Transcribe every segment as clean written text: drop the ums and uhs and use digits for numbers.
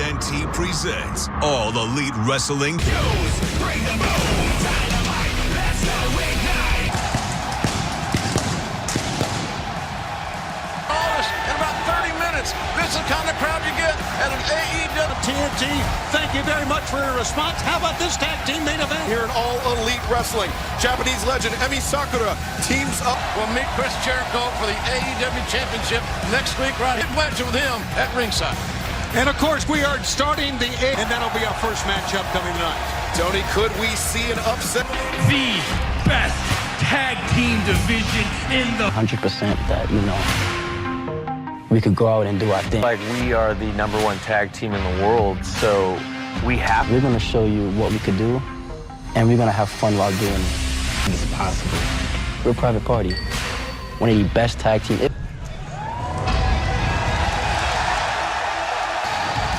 TNT presents All Elite Wrestling. Bring the boom, dynamite, let's go ignite. In about 30 minutes, this is the kind of crowd you get at an AEW. TNT, thank you very much for your response. How about this tag team main event? Here in All Elite Wrestling, Japanese legend Emi Sakura teams up. We'll meet Chris Jericho for the AEW Championship next week, right? Hit match with him at ringside. And of course, we are starting the and that'll be our first matchup coming tonight. Tony, could we see an upset? The best tag team division in the 100% that, we could go out and do our thing. Like, we are the #1 tag team in the world, so we're going to show you what we could do, and we're going to have fun while doing it. It's possible. We're a private party. One of the best tag teams.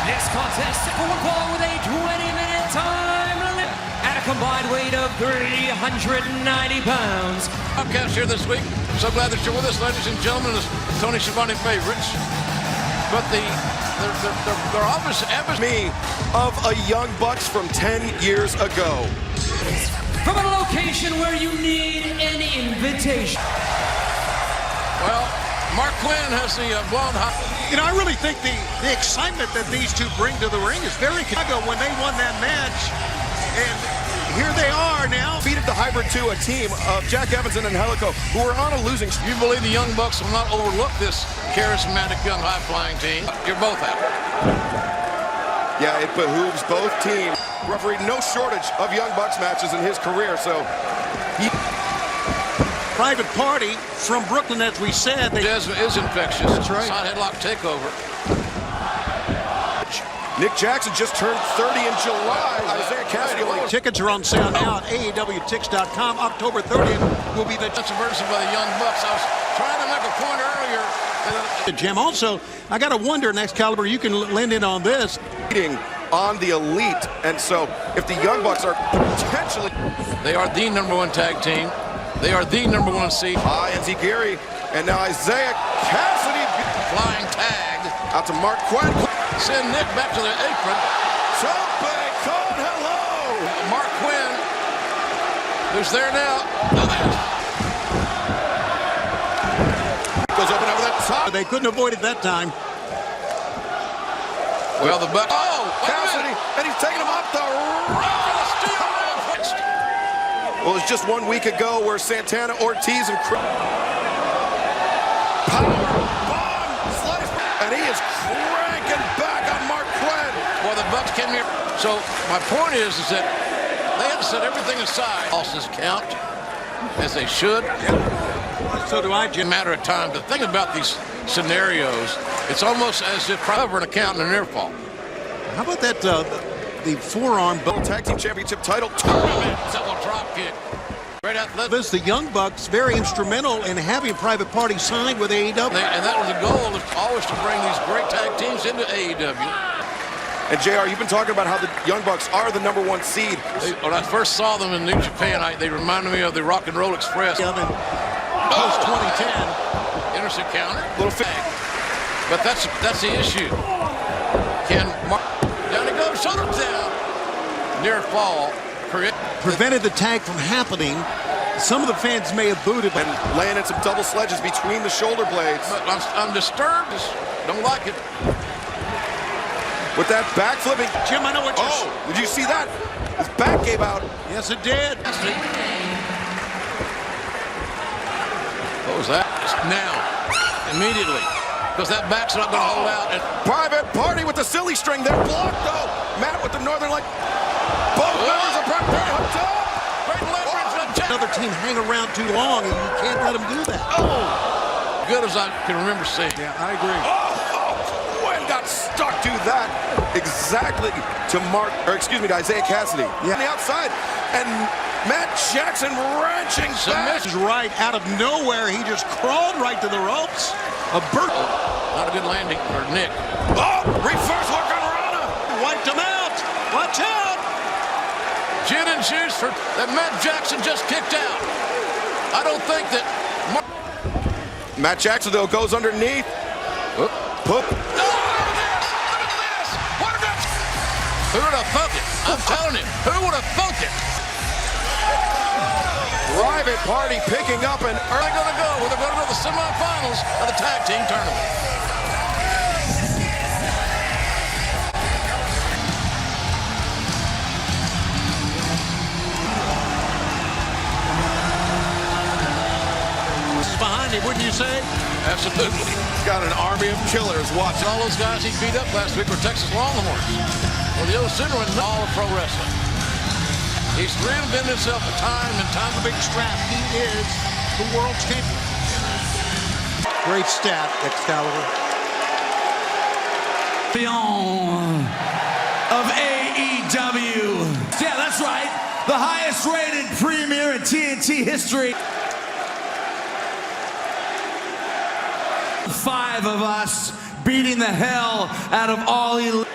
Next contest, football with a 20-minute time limit at a combined weight of 390 pounds. Podcast here this week. So glad that you're with us, ladies and gentlemen, as Tony Schiavone favorites. But they're obviously me of a Young Bucks from 10 years ago. From a location where you need an invitation. Well, Mark Quinn has the blonde hot. I really think the excitement that these two bring to the ring is very Chicago when they won that match. And here they are now. Defeated the Hybrid 2, a team of Jack Evans and Angelico, who are on a losing streak. You believe the Young Bucks will not overlook this charismatic young high-flying team? You're both out. Yeah, it behooves both teams. Referee, no shortage of Young Bucks matches in his career, so Private Party from Brooklyn, as we said. Desmond is infectious. That's right. Side headlock takeover. Nick Jackson just turned 30 in July. Isaiah Cassidy. Tickets are on sale now at AEWTix.com. October 30th will be the Controversy by the Young Bucks. I was trying to make a point earlier. Jim, also, I got to wonder, Excalibur, you can lend in on this. On the Elite, and so if the Young Bucks are potentially... They are the #1 tag team. They are the #1 seed. NZ Gary, and now Isaiah Cassidy. Flying tag. Out to Mark Quinn. Send Nick back to the apron. Tope con hello. Mark Quinn, who's there now. Goes open over the top. They couldn't avoid it that time. Well, the Bucks. Oh, Cassidy, and he's taking him off the rope. Well, it's just 1 week ago where Santana, Ortiz, and power bomb slice, and he is cranking back on Mark Quinn. Well, the Bucks came here. So my point is that they have to set everything aside. Losses count, as they should. So do I, Jim. Matter of time. The thing about these scenarios, it's almost as if cover an account in an airfall. How about that, the forearm Tag Team Championship title tournament. Double drop kick. Great athletic. This, the Young Bucks, very instrumental in having Private Party signed with AEW. And that was the goal, is always to bring these great tag teams into AEW. And JR, you've been talking about how the Young Bucks are the #1 seed. When I first saw them in New Japan, they reminded me of the Rock and Roll Express. Post 2010. Innocent counter. Little fake. But that's the issue. Can Mark down he goes, shoulders down. Near fall. Prevented the tag from happening. Some of the fans may have booed it, but and laying in some double sledges between the shoulder blades. But I'm disturbed. Don't like it. With that back flipping. Jim, I know what you're saying. Did you see that? His back gave out. Yes, it did. What was that? Now. Immediately. Because that back's not going to hold out. And Private Party with the silly string. They're blocked, though. Matt with the Northern Light. Both members of Private Party up top. Great leverage. Another team hang around too long, and you can't let them do that. Good as I can remember seeing. Yeah, I agree. Quinn got stuck to that exactly to to Isaiah Cassidy. Yeah. On the outside, and Matt Jackson wrenching back. Right out of nowhere, he just crawled right to the ropes. Not a good landing for Nick. Reverse hook on Rana. Wiped him out. Watch out. Gin and juice for that Matt Jackson just kicked out. I don't think that Matt Jackson, though, goes underneath. Look at this! What about Who would have thunk it? I'm telling you, who would have thunk it? Private Party picking up an Where are they going to go? Well, they're going to go to the semifinals of the tag team tournament. Behind him, wouldn't you say? Absolutely. He's got an army of killers watching. All those guys he beat up last week were Texas Longhorns. Well, the old Sooner and all of pro wrestling. He's reinvented himself time and time. The big strap. He is the world champion. Great stat, Excalibur. Champion of AEW. Yeah, that's right. The highest rated premier in TNT history. 5 of us beating the hell out of all elite.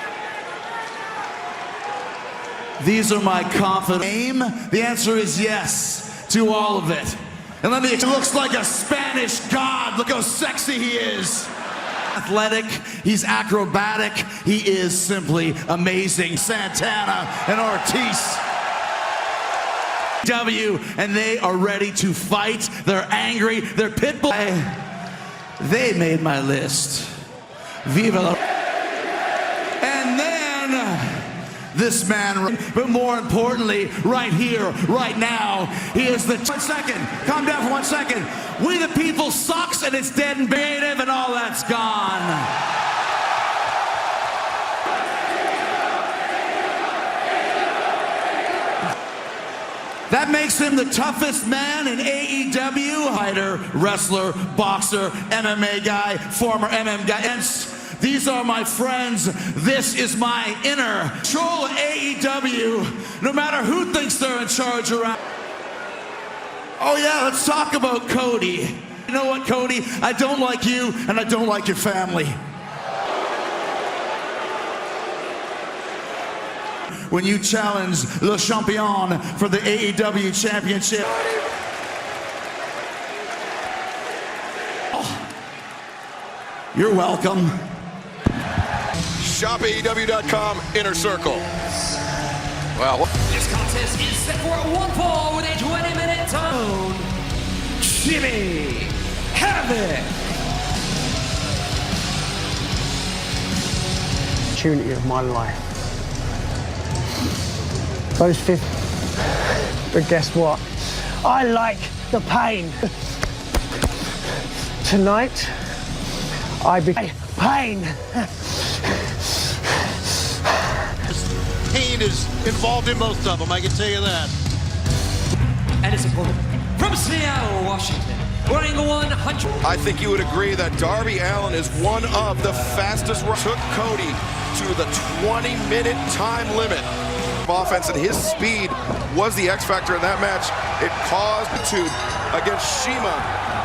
These are my confident aim. The answer is yes to all of it. And let me, he looks like a Spanish god. Look how sexy he is. Athletic, he's acrobatic, he is simply amazing. Santana and Ortiz. And they are ready to fight. They're angry, they're pitbull. They made my list. Viva la... And then this man, but more importantly, right here, right now, he is the... 1 second, calm down for 1 second. We the people sucks and it's dead and buried and all that's gone. That makes him the toughest man in AEW. Fighter, wrestler, boxer, MMA guy, former MMA guy. And these are my friends. This is my inner control of AEW. No matter who thinks they're in charge around. Oh yeah, let's talk about Cody. You know what, Cody? I don't like you and I don't like your family. When you challenge Le Champion for the AEW Championship. Oh, you're welcome. ShopAEW.com, Inner Circle. Wow. This contest is set for a 1 fall with a 20-minute time. Jimmy Havoc. Opportunity of my life. Those 50. But guess what? I like the pain. Tonight, I became pain. Pain is involved in most of them, I can tell you that. And it's important. From Seattle, Washington, weighing 100. I think you would agree that Darby Allin is one of the fastest. Took Cody to the 20-minute time limit. Offense and his speed was the X factor in that match. It caused to against Shima,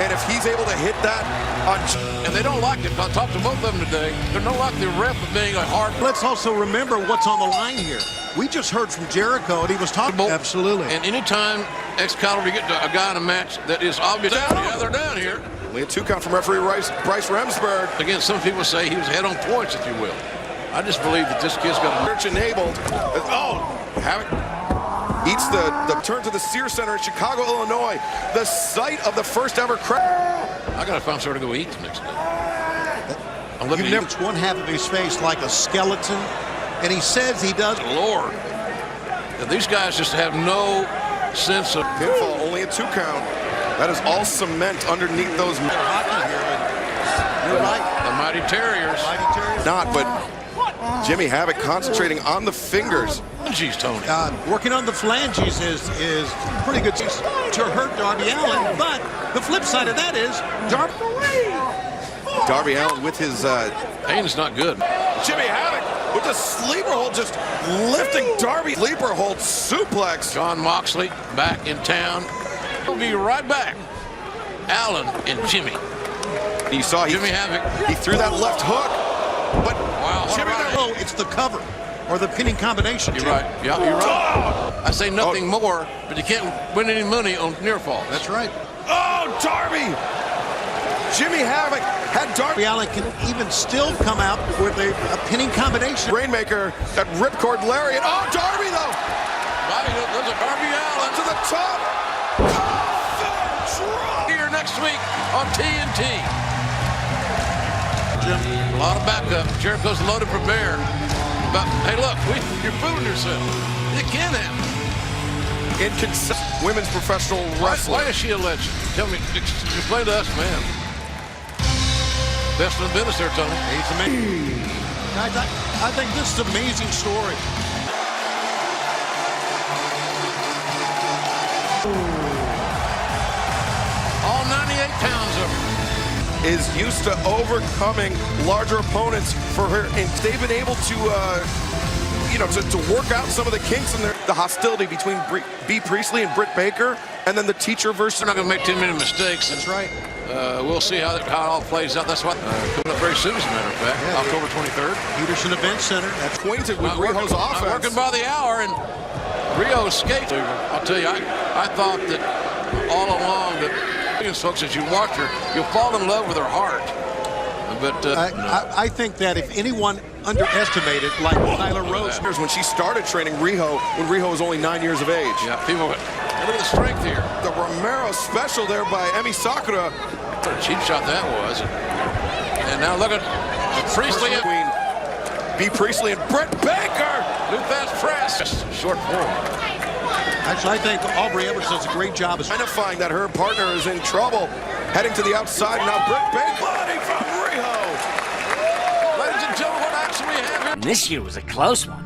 and if he's able to hit that on, And they don't like it. I talked to both of them today. They don't like the ref of being a hard. Let's also remember what's on the line here. We just heard from Jericho, and he was talking. Absolutely. And anytime Excalibur get a guy in a match that is obvious, yeah, they're down here. only a 2 count from referee Bryce Remsburg. Again, some people say he was head on points, if you will. I just believe that this kid's got a Church enabled. Oh, Havoc eats the turn to the Sears Center in Chicago, Illinois, the site of the first ever crash. I gotta find somewhere to go eat the next day. I'm looking at one half of his face like a skeleton, and he says he does. Lord, and these guys just have no sense of pinfall. Only a 2 count. That is all cement underneath those. They're hockey here, but you're right. The Mighty Terriers. Not, but Jimmy Havoc concentrating on the fingers. Jeez, Tony. Working on the phalanges is pretty good to hurt Darby Allin, but the flip side of that is Darby Allin with his pain is not good. Jimmy Havoc with the sleeper hold, just lifting Darby. Sleeper hold suplex. John Moxley back in town. We'll be right back. Allin and Jimmy. You saw Jimmy Havoc. He threw that left hook, but wow, Jimmy, it's the cover or the pinning combination. You're right. Yeah, you're right. I say nothing more, but you can't win any money on near fall. That's right. Oh, Darby! Jimmy Havoc Had Darby Allen can even still come out with a pinning combination. Rainmaker, that ripcord lariat. Oh, Darby though. There's a Darby Allen To the top. here next week on TNT. A lot of backup. Jericho's loaded for bear. But hey, look, you're fooling yourself. It can happen. Inconsistent women's professional wrestling. Why is she a legend? Tell me, explain to us, man. Best in the business there, Tony. He's amazing. Guys, I think this is an amazing story. All 98 pounds of her. Is used to overcoming larger opponents for her, and they've been able to, to work out some of the kinks in the hostility between B. Priestley and Britt Baker, and then the teacher versus. We're not going to make too many mistakes. That's right. We'll see how it all plays out. That's what coming up very soon, as a matter of fact, October 23rd. Peterson Event Center. That's Acquainted with Riho's offense. I'm working by the hour, and Rio escaped. I'll tell you, I thought that all along that. Folks, as you watch her, you'll fall in love with her heart. But I think that if anyone underestimated, like Tyler Rose, when she started training Riho, when Riho was only 9 years of age. Yeah, people. Look at the strength here. The Romero special there by Emi Sakura. What a cheap shot that was. And now look at Priestley Between B. Priestley and Britt Baker. New fast press. Short form. Actually, I think Aubrey Edwards does a great job. Identifying that her partner is in trouble. Heading to the outside. Now Britt Baker. Bloody from Riho. Ladies and gentlemen, what action we have here. This year was a close one.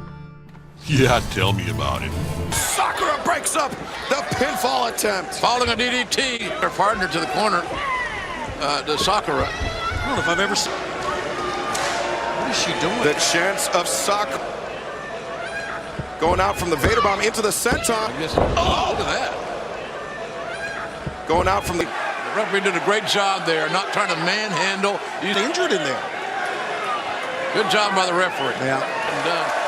Yeah, tell me about it. Sakura breaks up the pinfall attempt. Following a DDT. Her partner to the corner. To Sakura. I don't know if I've ever seen. What is she doing? The chance of Sakura. Going out from the Vader bomb into the senton. Oh, look at that. Going out from the... The referee did a great job there, not trying to manhandle. He's injured in there. Good job by the referee. Yeah.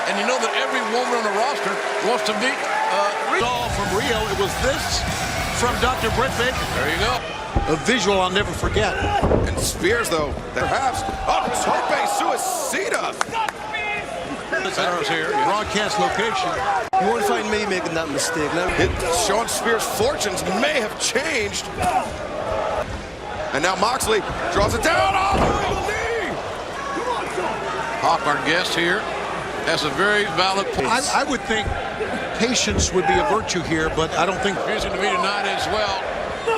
And you know that every woman on the roster wants to beat All from Rio. It was this from Dr. Britt Baker. There you go. A visual I'll never forget. And Spears, though, perhaps... Oh, Tope Suicida. Center's here. Broadcast location. You won't find me making that mistake. Sean Spears' fortunes may have changed. And now Moxley draws it down. Oh, the knee! Hawk, our guest here, has a very valid point. I would think patience would be a virtue here, but I don't think... Confusing to me tonight as well.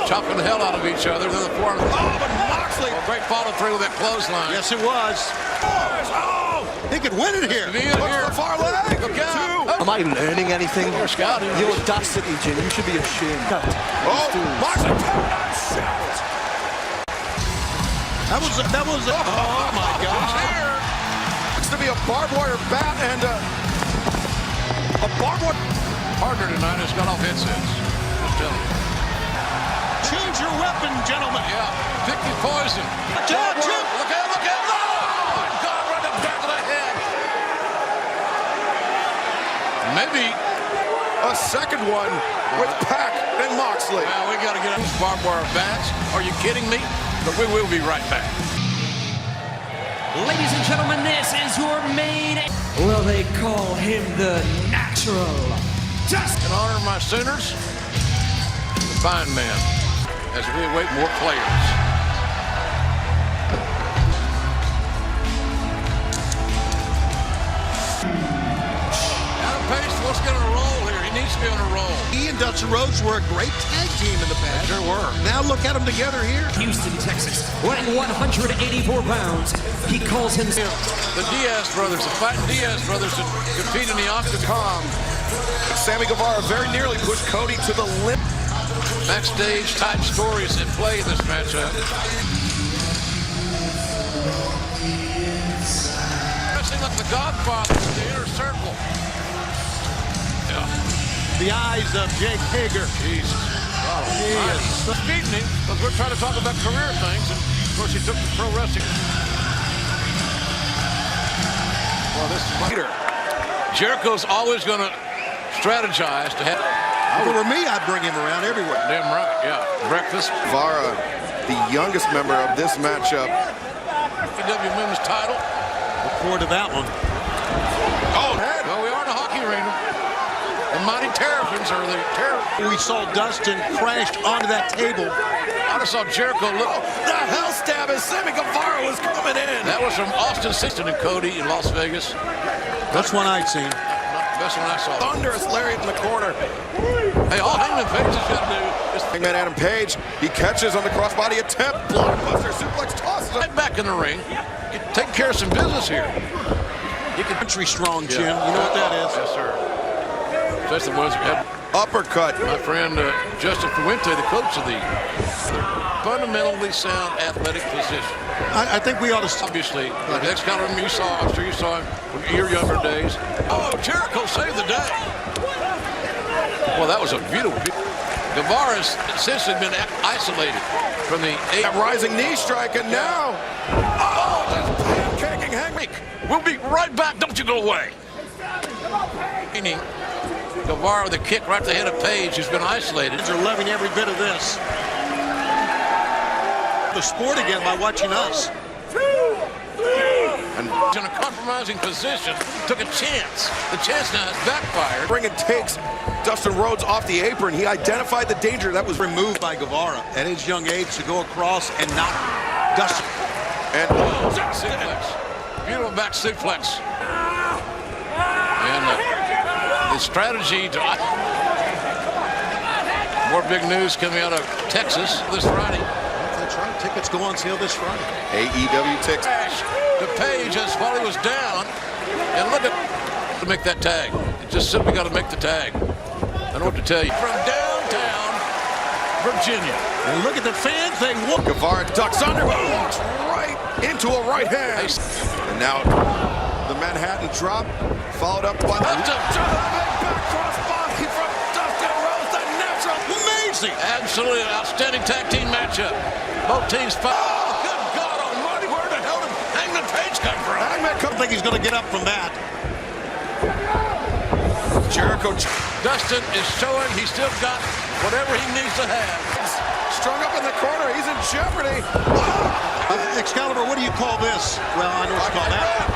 Chopping the hell out of each other. Then the forearm. Oh, but Moxley! Great follow through with that clothesline. Yes, it was. Oh! He could win it here. Here. The far leg. Look out. Am I learning anything? You're scouting. The audacity, Jim. You should be ashamed. Oh, Moxley! That was. Oh my God! Looks to be a barbed wire bat and a barbed wire Partner tonight has got off headsets. Just telling you. Choose your weapon, gentlemen. Yeah. Pick your poison. Look out! Look out! Look out! Oh, God, right in the back of the head. Maybe a second one with Pac and Moxley. Well, we got to get these barbed wire bats. Are you kidding me? But we will be right back. Ladies and gentlemen, this is your main... Well, they call him the Natural. Just In honor of my Sooners, the fine man, as we await more players. Adam Page, let's get on a roll here. He needs to be on a roll. He and Dustin Rhodes were a great tag team in the past. Sure were. Now look at them together here. Houston, Texas, weighing 184 pounds. He calls himself The Diaz brothers, the fighting Diaz brothers that compete in the octagon. Sammy Guevara very nearly pushed Cody to the limit. Backstage type stories at play in this matchup. Wrestling like the Godfather in the inner circle. Yeah. The eyes of Jake Hager. Jesus. He's beating him because we're trying to talk about career things, and of course he took the pro wrestling. Well, this is later. Jericho's always going to strategize to have. If it were me, I'd bring him around everywhere. Damn right, yeah. Breakfast. Guevara, the youngest member of this matchup, AEW Women's title. Look forward to that one. Oh, well, we are in a hockey arena. The Mighty Terrapins are the Terrapins. We saw Dustin crash onto that table. I just saw Jericho look. The hell stab as Sammy Guevara was coming in. That was from Austin Sexton and Cody in Las Vegas. That's one I'd seen. Best one I saw. Thunderous lariat in the corner. Hey, all Hangman Page has got to do is Hangman Adam Page, he catches on the crossbody attempt. Blockbuster suplex tosses him. right back in the ring. Take care of some business here. You can country strong, Jim. You know what that is? Yes, sir. Especially the ones that had Uppercut. my friend Justin Fuente, the coach of the fundamentally sound athletic position. I think we ought to. Obviously, the Excalibur you saw, I'm sure you saw him from your younger days. Oh, Jericho saved the day. Well, that was a beautiful. Guevara's essentially been isolated from the Rising knee strike, and now. Oh, just pancaking Hangman. We'll be right back. Don't you go away. Meaning, Guevara with a kick right to the head of Page, who's been isolated. They're loving every bit of this. The sport again by watching us. And in a compromising position, took a chance. The chance now has backfired. Ring and takes Dustin Rhodes off the apron. He identified the danger that was Removed by Guevara at his young age to go across and knock Dustin. And Suplex. Beautiful back suplex. And the strategy to... More big news coming out of Texas this Friday. That's right. Tickets go on sale this Friday. AEW tickets. The Page as while he was down. And look at... to make that tag. It just simply got to make the tag. I don't know what to tell you. From downtown Virginia. And look at the fans. They whoop. Guevara ducks under, walks right into a right hand. And now the Manhattan drop, followed up by the big back cross body from Dustin Rhodes, the natural. Amazing. Absolutely an outstanding tag team matchup. Both teams fight. Oh, good God almighty, where the hell did Hangman Page come from? I don't think he's going to get up from that. Jericho. Dustin is showing he's still got whatever he needs to have. Strung up in the corner, he's in jeopardy. Excalibur, what do you call this? Well, I know what you call that.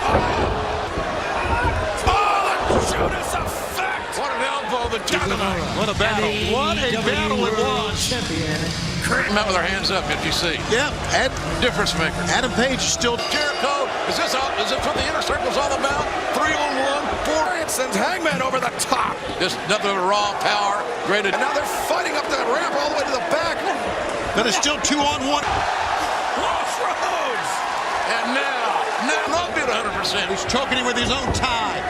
Oh, the Judas effect. What an elbow, the dynamite. What a battle. What a battle it was. Come out with our hands up, if you see. Yeah, Difference maker. Adam Page is still. Jericho, is this what the inner circle's all about? 3-on-1, 4. It sends Hangman over the top. Just nothing but raw power. Graded. And now they're fighting up the ramp all the way to the back. But it's still 2-on-1. Crossroads. And now not being 100%. He's choking him with his own tie.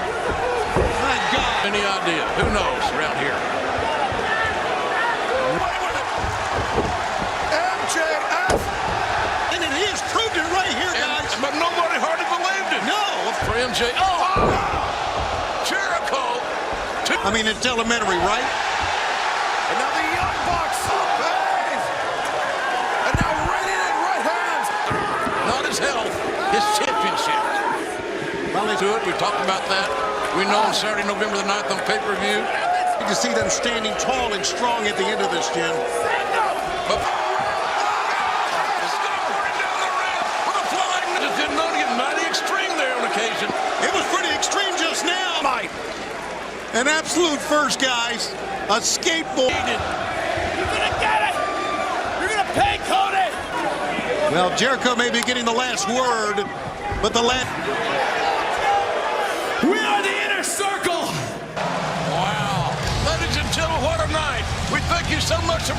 My God. Any idea? Who knows around here? MJF. And he has proved it right here, guys. But nobody hardly believed it. No. For MJ. Oh! Jericho. I mean, it's elementary, right? And now the Young Bucks. Bang. And now radiant right hands. Not his health, his championship. Finally to it. We talked about that. We know on Saturday, November the 9th on pay-per-view. You can see them standing tall and strong at the end of this, Jim. But just didn't know to get mighty extreme there on occasion. It was pretty extreme just now. Mike. An absolute first, guys. A skateboard. You're gonna get it! You're gonna pay, Cody! Well, Jericho may be getting the last word, but the last... We are the Inner Circle. Wow. Ladies and gentlemen, what a night. We thank you so much for